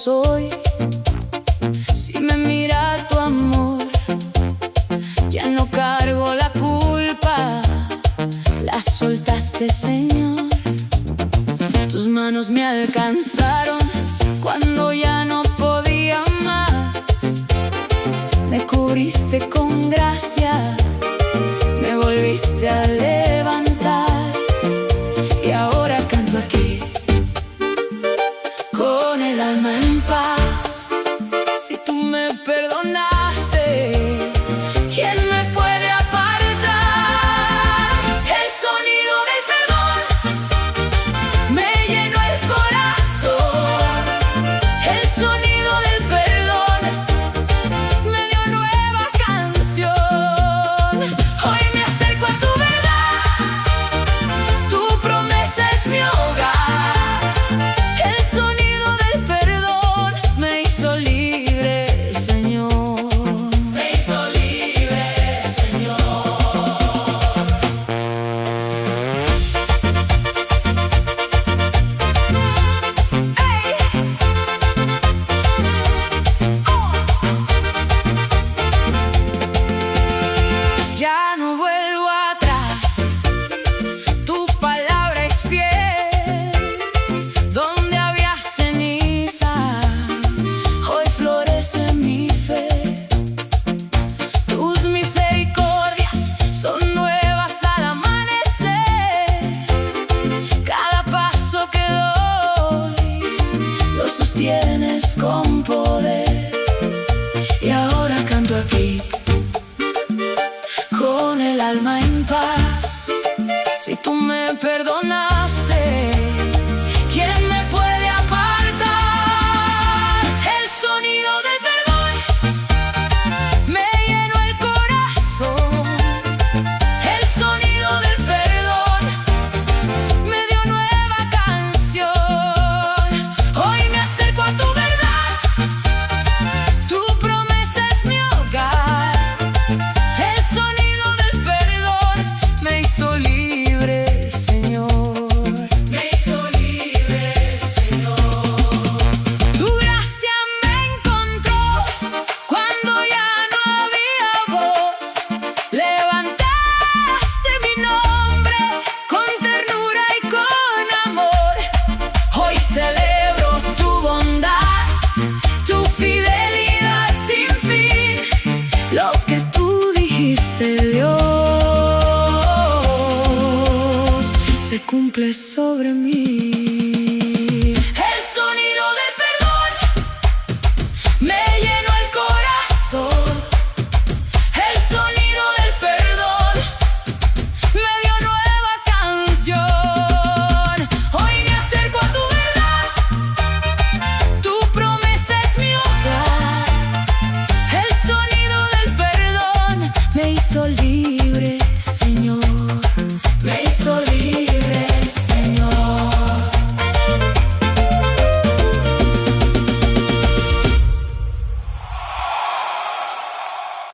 soy. Si me mira tu amor, ya no cargo la culpa. La soltaste, Señor. Tus manos me alcanzaron cuando ya no podía más. Me cubriste con gracia, me volviste a levantar. Y ahora canto aquí con el alma en paz. Si tú me perdonaste, ¿quién me puede apartar? El sonido del perdón me llenó el corazón. El sonido del perdón me dio nueva canción. Hoy me acerco a tu verdad, tu promesa es mi hogar. El sonido del perdón me hizo libre, Señor. Me hizo libre, Señor. Ya no vuelvo atrás, tu palabra es fiel. Donde había ceniza, hoy florece mi fe. Tus misericordias son nuevas al amanecer. Cada paso que doy lo sostienes con poder. Y ahora canto aquí con el alma en paz. Si tú me perdonaste, ¿quién me puede apartar? El sonido del perdón me llenó el corazón. El sonido del perdón me dio nueva canción. Hoy me acerco a tu verdad, tu promesa es mi hogar. El sonido del perdón me hizo libre, Señor. Me hizo libre, Señor. Tu gracia me encontró cuando ya no había voz. Levantaste mi nombre con ternura y con amor. Hoy celebro tu bondad, tu fidelidad sin fin. Lo que tú dijiste, Dios, se cumple sobre mí.